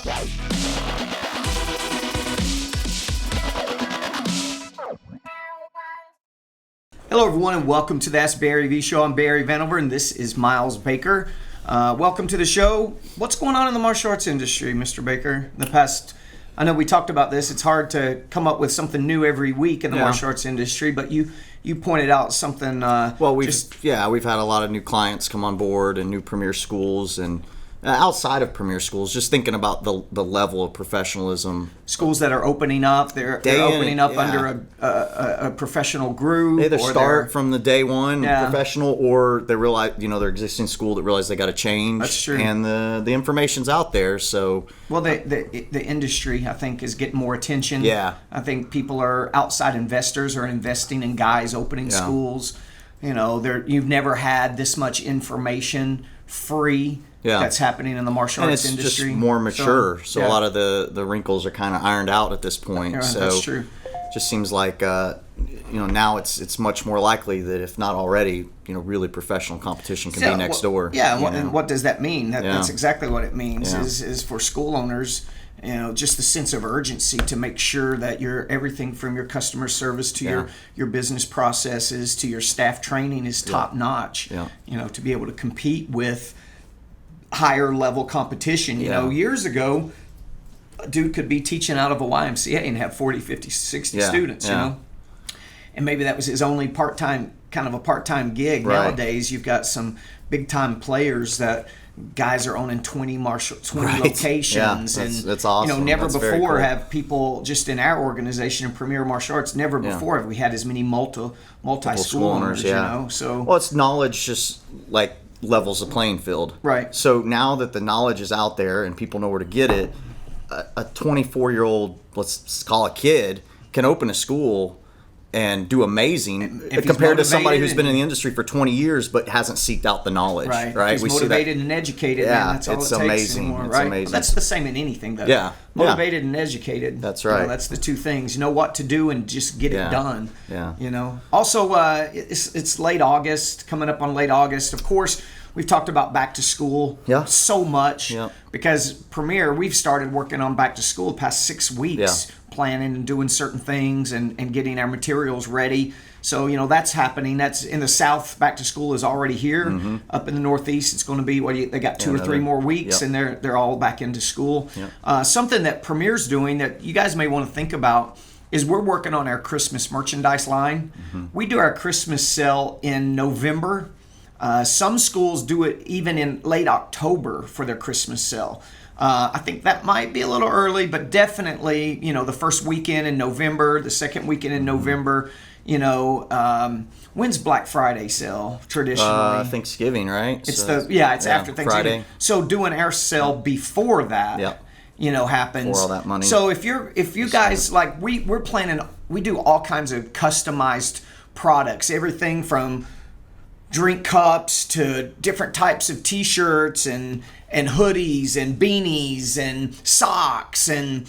Hello, everyone, and welcome to the Ask Barry V Show. I'm Barry Vanover, and this is Miles Baker. Welcome to the show. What's going on in the martial arts industry, Mr. Baker? I know we talked about this. It's hard to come up with something new every week in the martial arts industry, but you pointed out something. We've had a lot of new clients come on board and new premier schools and outside of premier schools, just thinking about the level of professionalism. Schools that are opening up, they're opening up under a professional group. They either start from the day one professional, or they realize, their existing school that realize they got to change. That's true. And the information's out there, so. Well, the industry, I think, is getting more attention. Yeah. I think outside investors are investing in guys opening schools. You've never had this much information free. Yeah. That's happening in the martial arts industry. And it's just more mature, so a lot of the wrinkles are kind of ironed out at this point. Yeah, so that's true. Just seems like now it's much more likely that, if not already, really professional competition can be next door. Yeah, and what does that mean? That's exactly what it means. Is for school owners, just the sense of urgency to make sure that everything from your customer service to your business processes to your staff training is top notch. Yeah. To be able to compete with higher level competition. Years ago, a dude could be teaching out of a YMCA and have 40, 50, 60 students, and maybe that was his only part-time gig. Right. Nowadays, you've got some big-time players that guys are owning 20 locations. That's awesome. Never before have people, just in our organization in Premier Martial Arts, never before have we had as many multi-school owners, So, well, it's knowledge just like levels the playing field. Right. So now that the knowledge is out there and people know where to get it, a 24-year-old, let's call a kid, can open a school and do amazing compared to somebody who's been in the industry for 20 years but hasn't seeked out the knowledge. Right. He's motivated and educated. Yeah, that's all it's it takes amazing. anymore, It's right? amazing. Well, that's the same in anything, though. Yeah. Motivated and educated. That's right. That's the two things. You know what to do and just get it done. Yeah. Also, it's late August, coming up on late August. Of course, we've talked about back to school so much because Premier, we've started working on back to school the past 6 weeks, planning and doing certain things and getting our materials ready. So, that's happening. That's in the South. Back to school is already here. Mm-hmm. Up in the Northeast, it's going to be, they got 2 or 3 more weeks and they're all back into school. Yep. Something that Premier's doing that you guys may want to think about is we're working on our Christmas merchandise line. Mm-hmm. We do our Christmas sale in November. Some schools do it even in late October for their Christmas sale. I think that might be a little early, but definitely, the first weekend in November, the second weekend in November, when's Black Friday sale traditionally? Thanksgiving, right? It's after Thanksgiving. Friday. So doing our sale before that, happens. Before all that money. So if you guys, like, we're planning, we do all kinds of customized products, everything from drink cups to different types of t-shirts and hoodies and beanies and socks and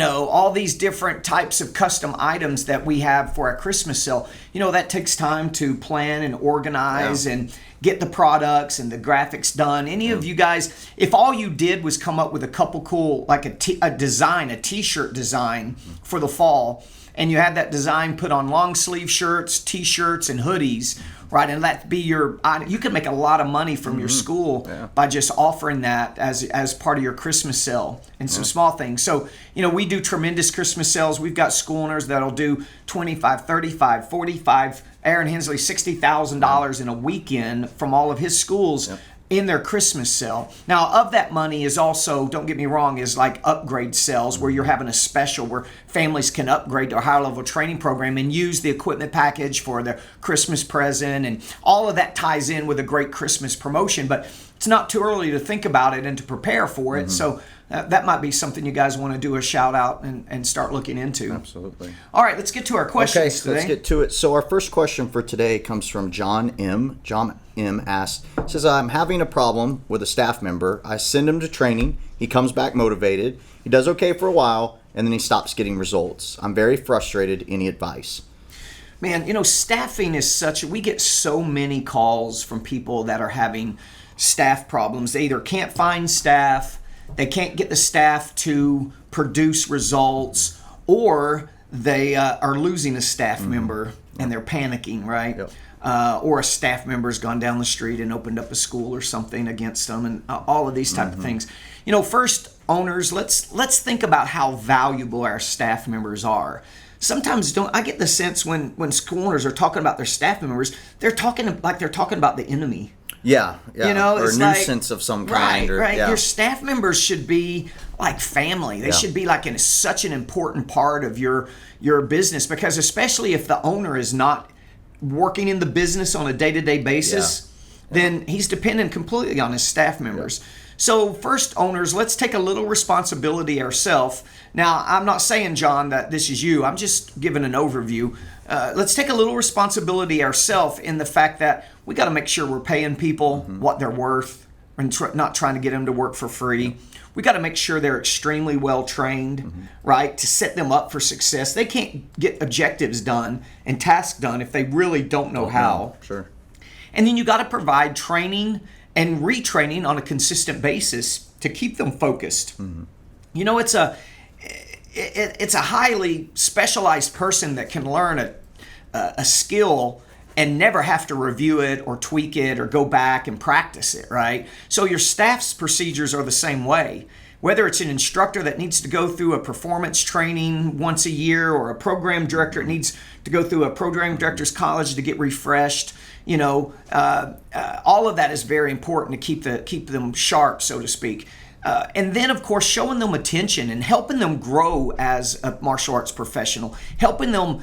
all these different types of custom items that we have for our Christmas sale. That takes time to plan and organize and get the products and the graphics done. Any of you guys, if all you did was come up with a couple cool, like a t-shirt design for the fall, and you had that design put on long sleeve shirts, t-shirts, and hoodies, right? And that be you could make a lot of money from your school by just offering that as part of your Christmas sale and some small things. So, we do tremendous Christmas sales. We've got school owners that'll do $25, $35, $45, Aaron Hensley, $60,000 in a weekend from all of his schools in their Christmas sale. Now, of that money is also, don't get me wrong, is like upgrade sales where you're having a special where families can upgrade to a higher level training program and use the equipment package for their Christmas present, and all of that ties in with a great Christmas promotion. But it's not too early to think about it and to prepare for it. So that might be something you guys want to do a shout out and start looking into. Absolutely. All right, let's get to our questions today. Let's get to it. So our first question for today comes from John M. John M. says, I'm having a problem with a staff member. I send him to training. He comes back motivated. He does okay for a while, and then he stops getting results. I'm very frustrated. Any advice? Man, staffing is we get so many calls from people that are having staff problems. They either can't find staff, they can't get the staff to produce results, or they are losing a staff member and they're panicking, right? Yep. Or a staff member's gone down the street and opened up a school or something against them, and all of these type of things. First, owners, let's think about how valuable our staff members are. Sometimes I get the sense when school owners are talking about their staff members, they're talking about the enemy. Yeah. Or it's a nuisance of some kind. Right. Yeah. Your staff members should be like family. They should be like such an important part of your business, because especially if the owner is not working in the business on a day-to-day basis, then he's dependent completely on his staff members. So first, owners, let's take a little responsibility ourselves. Now, I'm not saying, John, that this is you. I'm just giving an overview. Let's take a little responsibility ourselves in the fact that we got to make sure we're paying people what they're worth, and not trying to get them to work for free. We got to make sure they're extremely well trained, right, to set them up for success. They can't get objectives done and tasks done if they really don't know how. Sure. And then you got to provide training and retraining on a consistent basis to keep them focused. It's a highly specialized person that can learn a skill and never have to review it or tweak it or go back and practice it, right? So your staff's procedures are the same way. Whether it's an instructor that needs to go through a performance training once a year, or a program director that needs to go through a program director's college to get refreshed, all of that is very important to keep them sharp, so to speak. And then, of course, showing them attention and helping them grow as a martial arts professional, helping them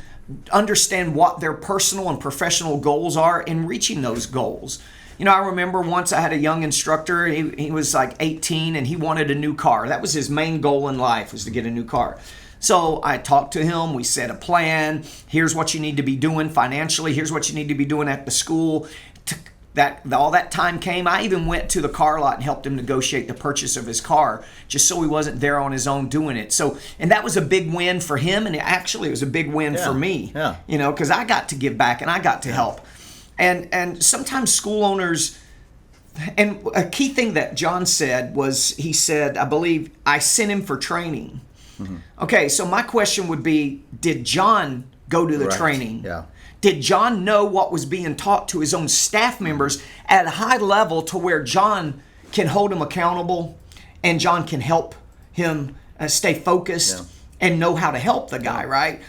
understand what their personal and professional goals are and reaching those goals. I remember once I had a young instructor. He was like 18 and he wanted a new car. That was his main goal in life, was to get a new car. So I talked to him. We set a plan. Here's what you need to be doing financially. Here's what you need to be doing at the school. All that time came, I even went to the car lot and helped him negotiate the purchase of his car, just so he wasn't there on his own doing it. So, and that was a big win for him, and actually it was a big win for me. Because I got to give back and I got to help. And sometimes school owners, and a key thing that John said was, he said, I believe, I sent him for training. Okay, so my question would be, did John go to the training? Yeah. Did John know what was being taught to his own staff members at a high level to where John can hold him accountable and John can help him stay focused and know how to help the guy, right?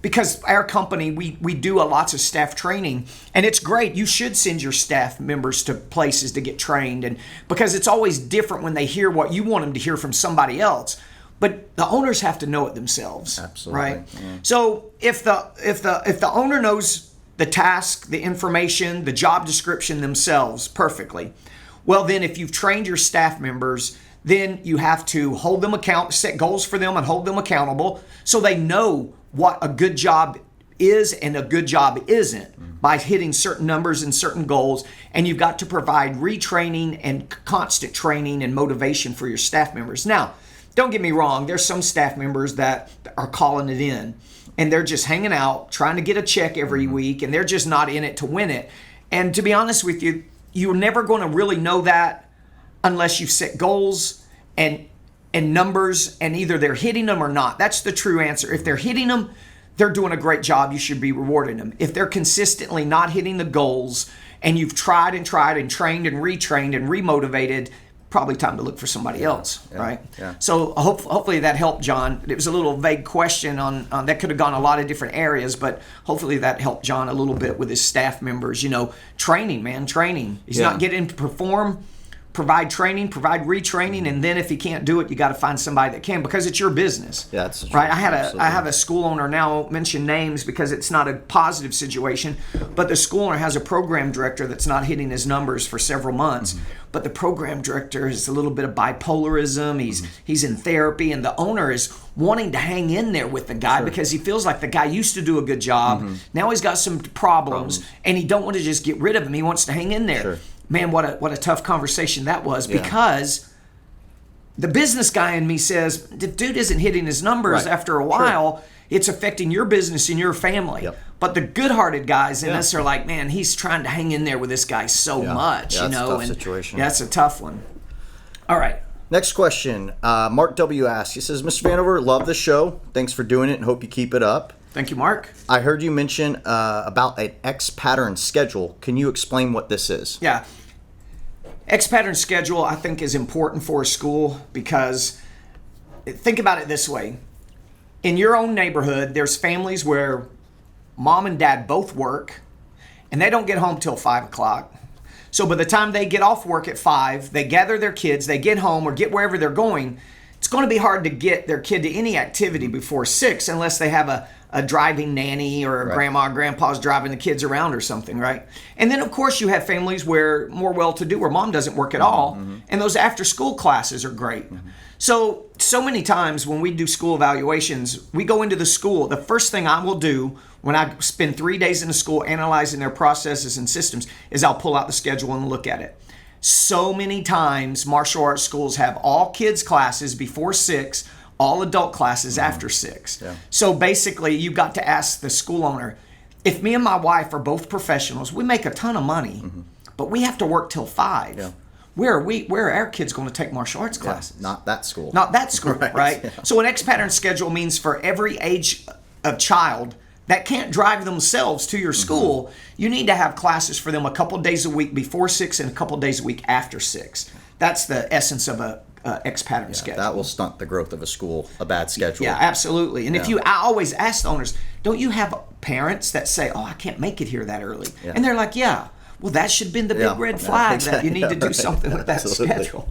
Because our company, we do lots of staff training, and it's great. You should send your staff members to places to get trained, and because it's always different when they hear what you want them to hear from somebody else. But the owners have to know it themselves. Absolutely. Right? Yeah. So if the owner knows the task, the information, the job description themselves perfectly, well then if you've trained your staff members, then you have to hold them set goals for them and hold them accountable so they know what a good job is and a good job isn't by hitting certain numbers and certain goals. And you've got to provide retraining and constant training and motivation for your staff members. Now, don't get me wrong, there's some staff members that are calling it in and they're just hanging out, trying to get a check every week, and they're just not in it to win it. And to be honest with you, you're never going to really know that unless you've set goals and numbers, and either they're hitting them or not. That's the true answer. If they're hitting them, they're doing a great job. You should be rewarding them. If they're consistently not hitting the goals and you've tried and trained and retrained and remotivated, probably time to look for somebody else, right? Yeah. So hopefully that helped, John. It was a little vague question on that could have gone a lot of different areas, but hopefully that helped John a little bit with his staff members. Training. He's not getting to perform. Provide training, provide retraining, and then if he can't do it, you got to find somebody that can, because it's your business. Yeah, that's right. I have a school owner, now I won't mention names because it's not a positive situation, but the school owner has a program director that's not hitting his numbers for several months. But the program director is a little bit of bipolarism. He's in therapy, and the owner is wanting to hang in there with the guy because he feels like the guy used to do a good job. Now he's got some problems, and he don't want to just get rid of him. He wants to hang in there. Sure. Man, what a tough conversation that was, because the business guy in me says, the dude isn't hitting his numbers after a while. It's affecting your business and your family. But the good-hearted guys in us are like, man, he's trying to hang in there with this guy so much, That's a tough and situation. That's a tough one. All right. Next question. Mark W. asks, he says, Mr. Vanover, love the show. Thanks for doing it and hope you keep it up. Thank you, Mark. I heard you mention about an X pattern schedule. Can you explain what this is? Yeah. X pattern schedule, I think, is important for a school because think about it this way. In your own neighborhood, there's families where mom and dad both work and they don't get home till 5 o'clock. So by the time they get off work at 5, they gather their kids, they get home or get wherever they're going, it's going to be hard to get their kid to any activity before 6 unless they have a driving nanny or grandma or grandpa's driving the kids around or something, right? And then, of course, you have families where more well-to-do, where mom doesn't work at all, and those after-school classes are great. So many times when we do school evaluations, we go into the school. The first thing I will do when I spend 3 days in the school analyzing their processes and systems is I'll pull out the schedule and look at it. So many times martial arts schools have all kids classes before 6, all adult classes after 6. Yeah. So basically, you've got to ask the school owner, if me and my wife are both professionals, we make a ton of money, but we have to work till 5. Yeah. Where are our kids going to take martial arts classes? Not that school. Not that school, right? Yeah. So an X pattern schedule means for every age of child that can't drive themselves to your school, you need to have classes for them a couple days a week before 6 and a couple days a week after 6. That's the essence of a X pattern schedule. That will stunt the growth of a school, a bad schedule. Yeah, absolutely. And I always ask the owners, don't you have parents that say, oh, I can't make it here that early? Yeah. And they're like, yeah. Well, that should have been the big red flag that you need to do something with that schedule.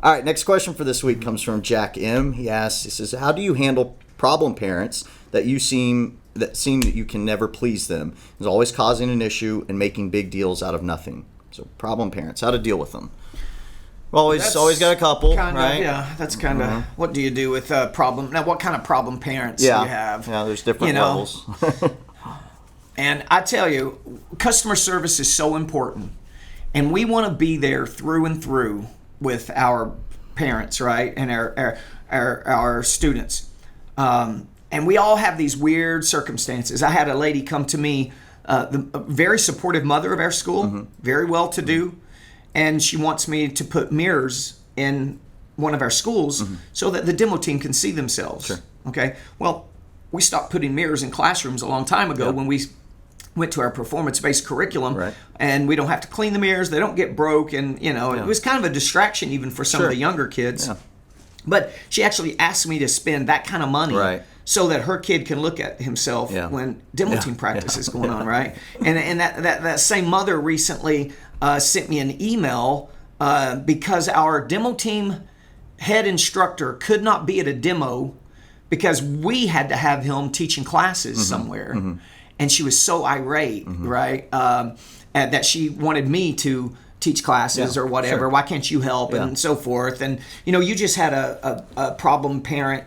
All right, next question for this week comes from Jack M. He says, how do you handle problem parents that seem that you can never please them? Is always causing an issue and making big deals out of nothing. So problem parents, how to deal with them. Always got a couple, right? Yeah, that's kind of what do you do with a problem? Now, what kind of problem parents do you have? Yeah, there's different levels. And I tell you, customer service is so important. And we want to be there through and through with our parents, right? And our students. And we all have these weird circumstances. I had a lady come to me, a very supportive mother of our school, very well-to-do. And she wants me to put mirrors in one of our schools so that the demo team can see themselves. Sure. Okay. Well, we stopped putting mirrors in classrooms a long time ago when we went to our performance-based curriculum, and we don't have to clean the mirrors. They don't get broke, and it was kind of a distraction even for some of the younger kids. Yeah. But she actually asked me to spend that kind of money so that her kid can look at himself when demo team practice is going on, right? And that same mother recently sent me an email because our demo team head instructor could not be at a demo because we had to have him teaching classes somewhere. And she was so irate, right, that she wanted me to teach classes or whatever. Sure. Why can't you help and so forth? And, you just had a problem parent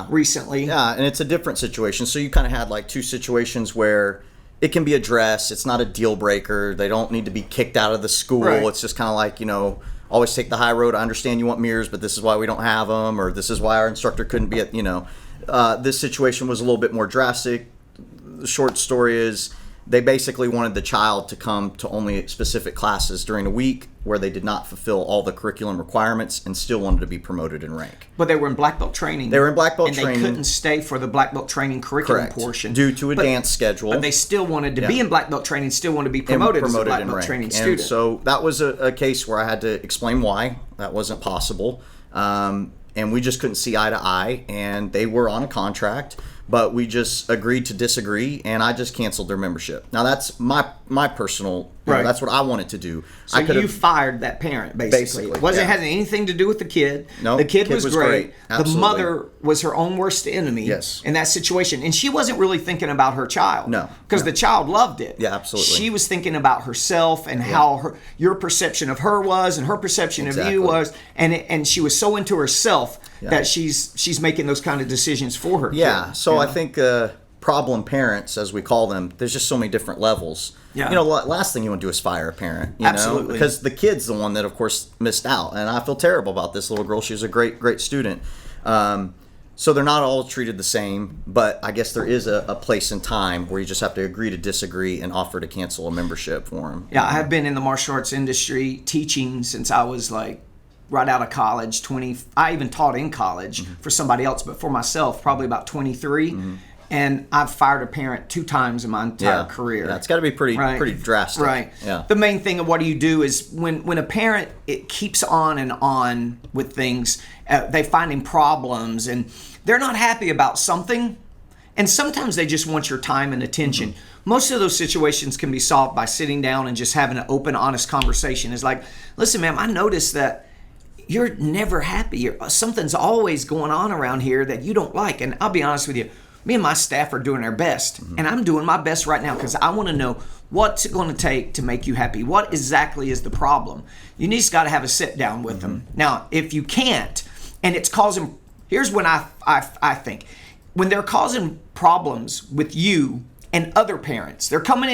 recently. Yeah, and it's a different situation. So you kind of had like two situations where it can be addressed. It's not a deal breaker. They don't need to be kicked out of the school. Right. It's just kind of like, always take the high road. I understand you want mirrors, but this is why we don't have them, or this is why our instructor couldn't be at, this situation was a little bit more drastic. The short story is they basically wanted the child to come to only specific classes during a week where they did not fulfill all the curriculum requirements and still wanted to be promoted in rank. But they were in black belt training. They were in black belt training. And they couldn't stay for the black belt training curriculum portion. Due to a dance schedule. But they still wanted to be in black belt training, still wanted to be promoted as a black belt training student. And so that was a case where I had to explain why that wasn't possible. And we just couldn't see eye to eye. And they were on a contract. But we just agreed to disagree, and I just canceled their membership. Now, that's my personal, that's what I wanted to do. So you fired that parent, basically. It hasn't anything to do with the kid. No, the kid was great. Absolutely. The mother was her own worst enemy in that situation. And she wasn't really thinking about her child. No. Because the child loved it. Yeah, absolutely. She was thinking about herself and how your perception of her was and her perception of you was. And she was so into herself that she's making those kind of decisions for her kid. So I think problem parents, as we call them, there's just so many different levels. Yeah. Last thing you want to do is fire a parent. Absolutely. Because the kid's the one that, of course, missed out. And I feel terrible about this little girl. She was a great, great student. So they're not all treated the same, but I guess there is a place and time where you just have to agree to disagree and offer to cancel a membership for them. Yeah, I have been in the martial arts industry teaching since I was like right out of college, 20. I even taught in college for somebody else, but for myself, probably about 23. And I've fired a parent 2 times in my entire career. Yeah, it's got to be pretty drastic. Right. Yeah. The main thing of what do you do is when a parent it keeps on and on with things, they finding problems and they're not happy about something, and sometimes they just want your time and attention. Most of those situations can be solved by sitting down and just having an open, honest conversation. It's like, listen, ma'am, I noticed that you're never happy. Something's always going on around here that you don't like, and I'll be honest with you. Me and my staff are doing our best, and I'm doing my best right now because I want to know what's it going to take to make you happy. What exactly is the problem? You just got to have a sit down with them. Now, if you can't, and it's causing, here's when I think, when they're causing problems with you and other parents, they're coming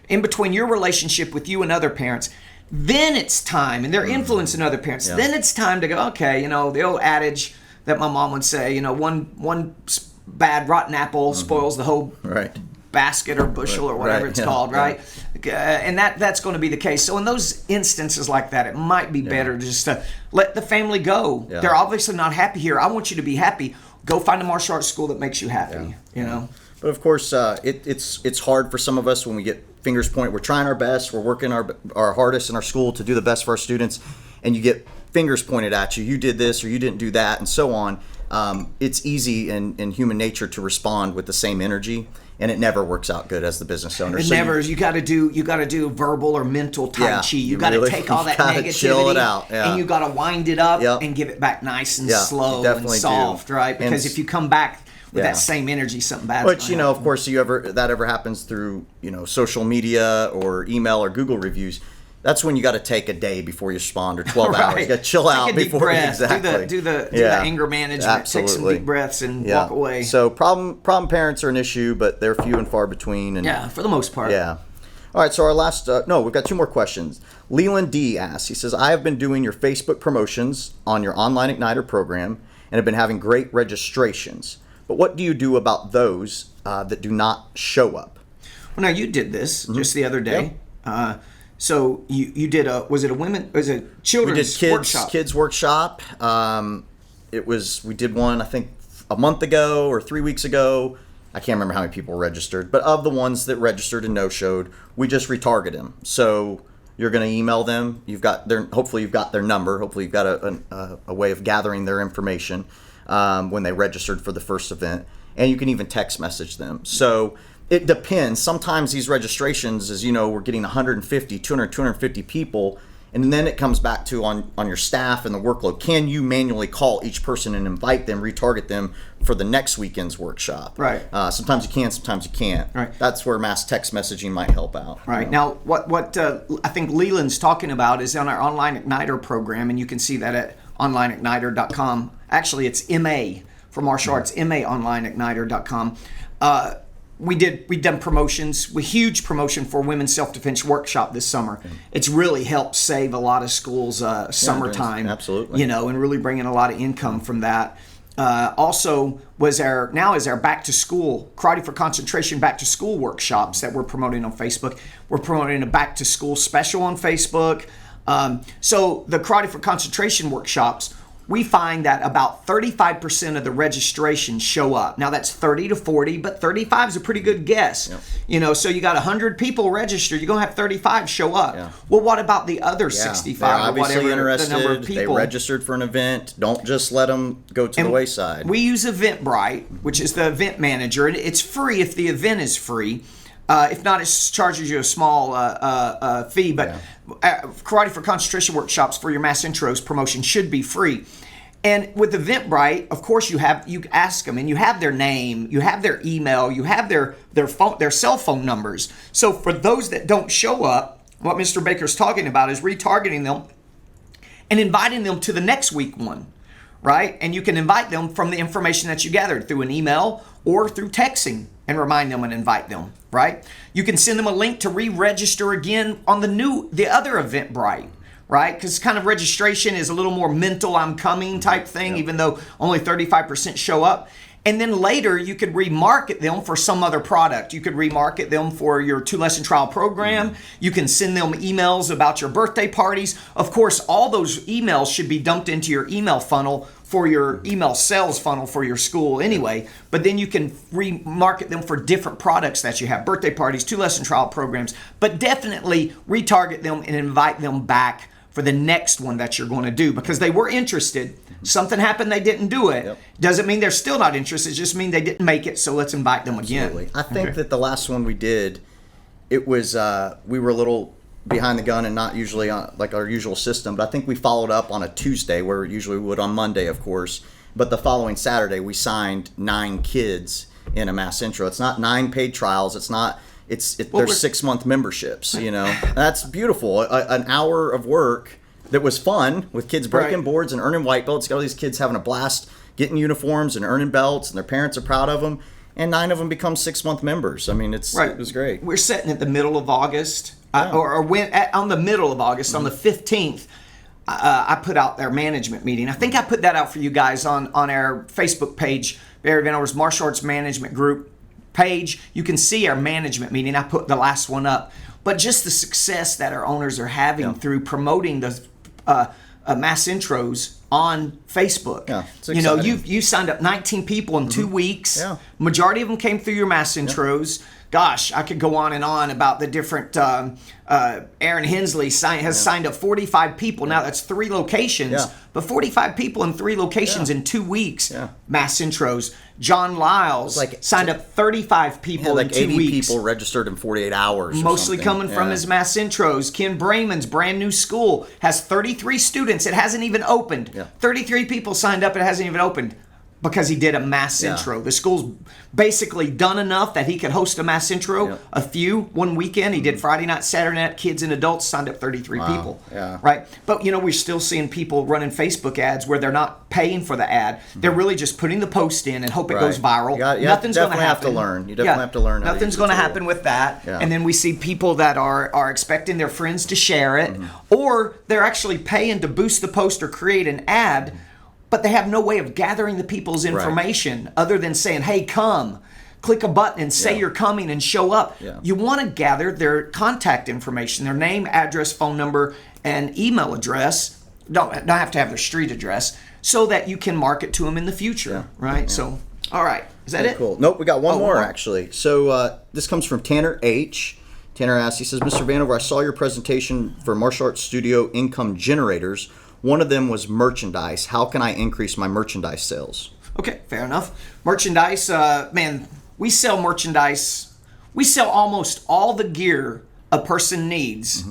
in between your relationship with you and other parents. Then it's time, and they're influencing other parents. Yeah. Then it's time to go. Okay, the old adage that my mom would say. One bad rotten apple spoils the whole basket or bushel or whatever it's called, right? And that's going to be the case. So in those instances like that, it might be better just to let the family go. Yeah. They're obviously not happy here. I want you to be happy. Go find a martial arts school that makes you happy. But of course, it's hard for some of us when we get fingers pointed. We're trying our best. We're working our hardest in our school to do the best for our students, and you get fingers pointed at you. You did this or you didn't do that, and so on. It's easy in human nature to respond with the same energy, and it never works out good as the business owner. You got to do verbal or mental tai chi. You got to take all that negativity, chill it out, and you got to wind it up and give it back nice and slow and soft, right? Because if you come back with that same energy, something bad. Which of course, that ever happens through social media or email or Google reviews. That's when you got to take a day before you respond, or 12 hours. You got to chill out before exactly. Do the anger management. Absolutely. Take some deep breaths and walk away. So problem parents are an issue, but they're few and far between. And, for the most part. Yeah. All right. So our last we've got 2 more questions. Leland D asks. He says, I have been doing your Facebook promotions on your online Igniter program and have been having great registrations. But what do you do about those that do not show up? Well, now you did this just the other day. Yep. So you did was it a children's workshop? Kids workshop. We did one I think a month ago or 3 weeks ago. I can't remember how many people registered, but of the ones that registered and no-showed, we just retarget them. So you're going to email them. Hopefully you've got their number. Hopefully you've got a way of gathering their information when they registered for the first event, and you can even text message them. So it depends. Sometimes these registrations, as you know, we're getting 150, 200, 250 people, and then it comes back to on your staff and the workload. Can you manually call each person and invite them, retarget them for the next weekend's workshop? Right. Sometimes you can, sometimes you can't. Right. That's where mass text messaging might help out. Right. Now, what I think Leland's talking about is on our Online Igniter program, and you can see that at onlineigniter.com. Actually, it's MA for martial arts, maonlineigniter.com. We've done promotions, a huge promotion for Women's Self-Defense Workshop this summer. It's really helped save a lot of schools' summertime. Absolutely. And really bringing a lot of income from that. Also is our back to school, Karate for Concentration back to school workshops that we're promoting on Facebook. We're promoting a back to school special on Facebook. So the Karate for Concentration workshops, we find that about 35% of the registrations show up. Now that's 30 to 40, but 35 is a pretty good guess. Yep. So you got 100 people registered, you're going to have 35 show up. Yeah. Well, what about the other 65 or whatever the number of people? They registered for an event. Don't just let them go to the wayside. We use Eventbrite, which is the event manager, and it's free if the event is free. If not, it charges you a small fee, but Karate for Concentration workshops for your mass intros promotion should be free. And with Eventbrite, of course, you ask them, and you have their name, you have their email, you have their phone, their cell phone numbers. So for those that don't show up, what Mr. Baker's talking about is retargeting them and inviting them to the next week one, right? And you can invite them from the information that you gathered through an email or through texting and remind them and invite them, right? You can send them a link to re-register again on the other Eventbrite, right? Because kind of registration is a little more mental, I'm coming type thing, even though only 35% show up. And then later you could remarket them for some other product. You could remarket them for your 2-lesson trial program. You can send them emails about your birthday parties. Of course, all those emails should be dumped into your email funnel for your email sales funnel for your school anyway. But then you can remarket them for different products that you have, birthday parties, 2-lesson trial programs. But definitely retarget them and invite them back for the next one that you're going to do, because they were interested. Something happened, they didn't do it. Doesn't mean they're still not interested. It just means they didn't make it, so let's invite them again. Absolutely. I think that the last one we did, it was, we were a little behind the gun and not usually on like our usual system, but I think we followed up on a Tuesday where usually we would on Monday, of course. But the following Saturday, we signed 9 kids in a mass intro. It's not 9 paid trials. It's not... They're 6-month memberships, you know. That's beautiful. An hour of work that was fun with kids breaking boards and earning white belts. Got all these kids having a blast, getting uniforms and earning belts, and their parents are proud of them. And 9 of them become 6-month members. I mean, it was great. We're sitting at the middle of August, on the middle of August, on the 15th. I put out their management meeting. I think I put that out for you guys on our Facebook page, Barry Vanover's Martial Arts Management Group page. You can see our management meeting. I put the last one up. But just the success that our owners are having through promoting the mass intros on Facebook. Yeah, it's you know, exciting. you signed up 19 people in 2 weeks. Yeah. Majority of them came through your mass intros. Gosh, I could go on and on about the different. Aaron Hensley has signed up 45 people. Now that's 3 locations, but 45 people in 3 locations in 2 weeks. Mass intros. John Lyles signed up 35 people in 2 80 weeks. People registered in 48 hours. Mostly coming from his mass intros. Ken Brayman's brand new school has 33 students. It hasn't even opened. 33 people signed up. It hasn't even opened. Because he did a mass intro. The school's basically done enough that he could host a mass intro. One weekend. He did Friday night, Saturday night. Kids and adults signed up 33 people. Right? But, you know, we're still seeing people running Facebook ads where they're not paying for the ad. They're really just putting the post in and hope it goes viral. Nothing's going to happen. Have to learn. You definitely have to learn. Nothing's going to happen with that. And then we see people that are expecting their friends to share it. Or they're actually paying to boost the post or create an ad. But they have no way of gathering the people's information other than saying, hey, come. Click a button and say you're coming and show up. You want to gather their contact information, their name, address, phone number, and email address. Don't have to have their street address, so that you can market to them in the future, right? So, all right. Is that it? Cool. Nope, we got one more, actually. So this comes from Tanner H. Tanner asks, he says, Mr. Vanover, I saw your presentation for martial arts studio income generators. One of them was merchandise. How can I increase my merchandise sales? Okay, fair enough. Merchandise, man, we sell merchandise. We sell almost all the gear a person needs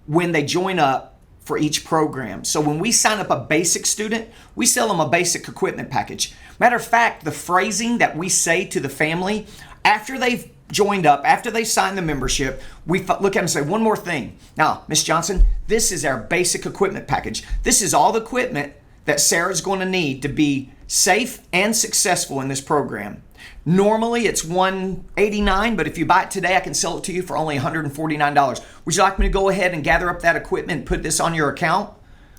when they join up for each program. So when we sign up a basic student, we sell them a basic equipment package. Matter of fact, the phrasing that we say to the family after they've joined up, after they sign the membership, we look at them and say, one more thing. Now, Miss Johnson, this is our basic equipment package. This is all the equipment that Sarah's going to need to be safe and successful in this program. Normally it's $189, but if you buy it today, I can sell it to you for only $149. Would you like me to go ahead and gather up that equipment and put this on your account?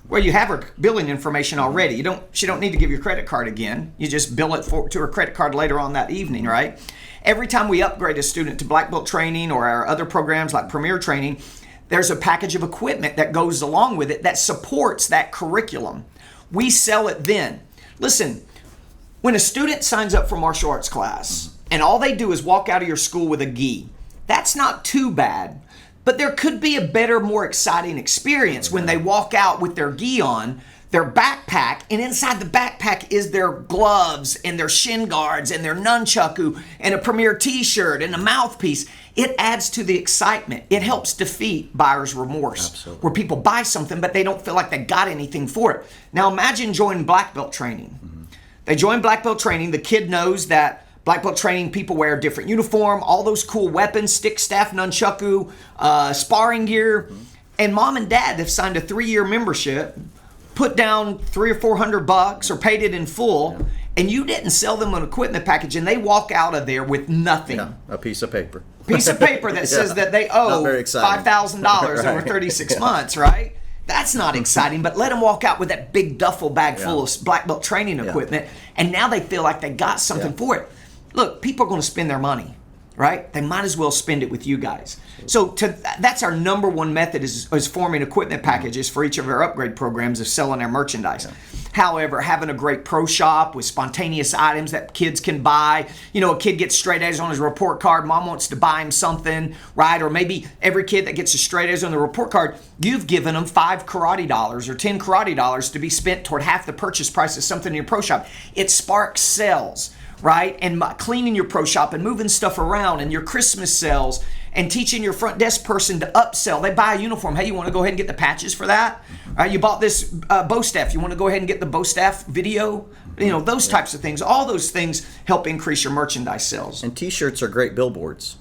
Well, you have her billing information already. She don't need to give your credit card again. You just bill it to her credit card later on that evening, right? Every time we upgrade a student to black belt training or our other programs like Premier Training, there's a package of equipment that goes along with it that supports that curriculum. We sell it then. Listen, when a student signs up for martial arts class and all they do is walk out of your school with a gi, that's not too bad. But there could be a better, more exciting experience when they walk out with their gi on, their backpack, and inside the backpack is their gloves and their shin guards and their nunchaku and a Premier t-shirt and a mouthpiece. It adds to the excitement. It helps defeat buyer's remorse. Where people buy something but they don't feel like they got anything for it. Now imagine joining black belt training. They join black belt training. The kid knows that black belt training people wear a different uniform, all those cool weapons, stick, staff, nunchaku, sparring gear. And mom and dad have signed a 3-year membership, put down $300 or $400 or paid it in full, and you didn't sell them an equipment package, and they walk out of there with nothing. A piece of paper. Piece of paper that says that they owe $5,000 over 36 months, right? That's not exciting, but let them walk out with that big duffel bag full of black belt training equipment, and now they feel like they got something for it. Look, people are going to spend their money, right? They might as well spend it with you guys. So that's our number one method is forming equipment packages for each of our upgrade programs of selling our merchandise. However, having a great pro shop with spontaneous items that kids can buy. You know, a kid gets straight A's on his report card. Mom wants to buy him something, right? Or maybe every kid that gets a straight A's on the report card, you've given them $5 karate dollars or 10 karate dollars to be spent toward half the purchase price of something in your pro shop. It sparks sales, right? And cleaning your pro shop and moving stuff around and your Christmas sales and teaching your front desk person to upsell. They buy a uniform. Hey, you want to go ahead and get the patches for that? You bought this bow staff. You want to go ahead and get the bow staff video? You know, those types of things. All those things help increase your merchandise sales. And T-shirts are great billboards.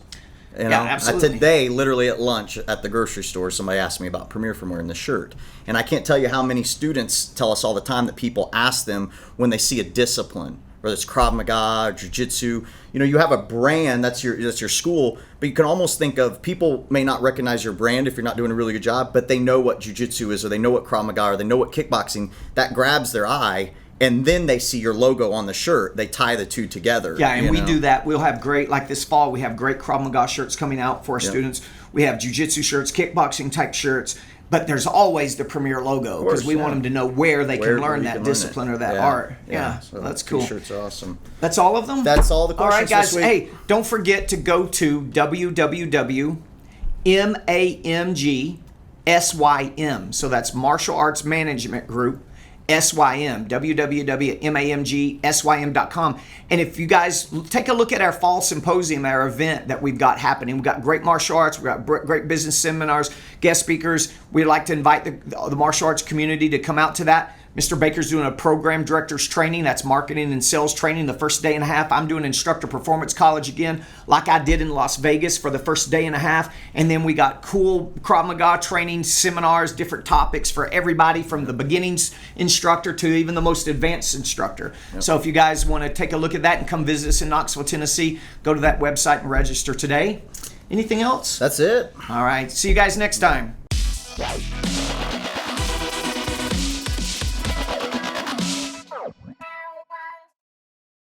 You know, absolutely. Today, literally at lunch at the grocery store, somebody asked me about Premier from wearing the shirt. And I can't tell you how many students tell us all the time that people ask them when they see a discipline, whether it's Krav Maga, Jiu-Jitsu. You know, you have a brand, that's your school, but you can almost think of, people may not recognize your brand if you're not doing a really good job, but they know what Jiu-Jitsu is, or they know what Krav Maga, or they know what kickboxing. That grabs their eye, and then they see your logo on the shirt. They tie the two together. Yeah, and we do that. We'll have great, like this fall, we have great Krav Maga shirts coming out for our students. We have Jiu-Jitsu shirts, kickboxing type shirts. But there's always the Premier logo because we want them to know where they can learn that discipline or that art. So that's cool. T-shirts are awesome. That's all of them? That's all the questions. All right, guys. This week. Hey, don't forget to go to www.MAMGSYM. So that's Martial Arts Management Group. SYM, www.mamgsym.com. And if you guys take a look at our fall symposium, our event that we've got happening, we've got great martial arts, we've got great business seminars, guest speakers. We'd like to invite the martial arts community to come out to that. Mr. Baker's doing a program director's training. That's marketing and sales training the first day and a half. I'm doing instructor performance college again, like I did in Las Vegas for the first day and a half. And then we got cool Krav Maga training seminars, different topics for everybody from the beginnings instructor to even the most advanced instructor. So if you guys want to take a look at that and come visit us in Knoxville, Tennessee, go to that website and register today. Anything else? That's it. All right. See you guys next time.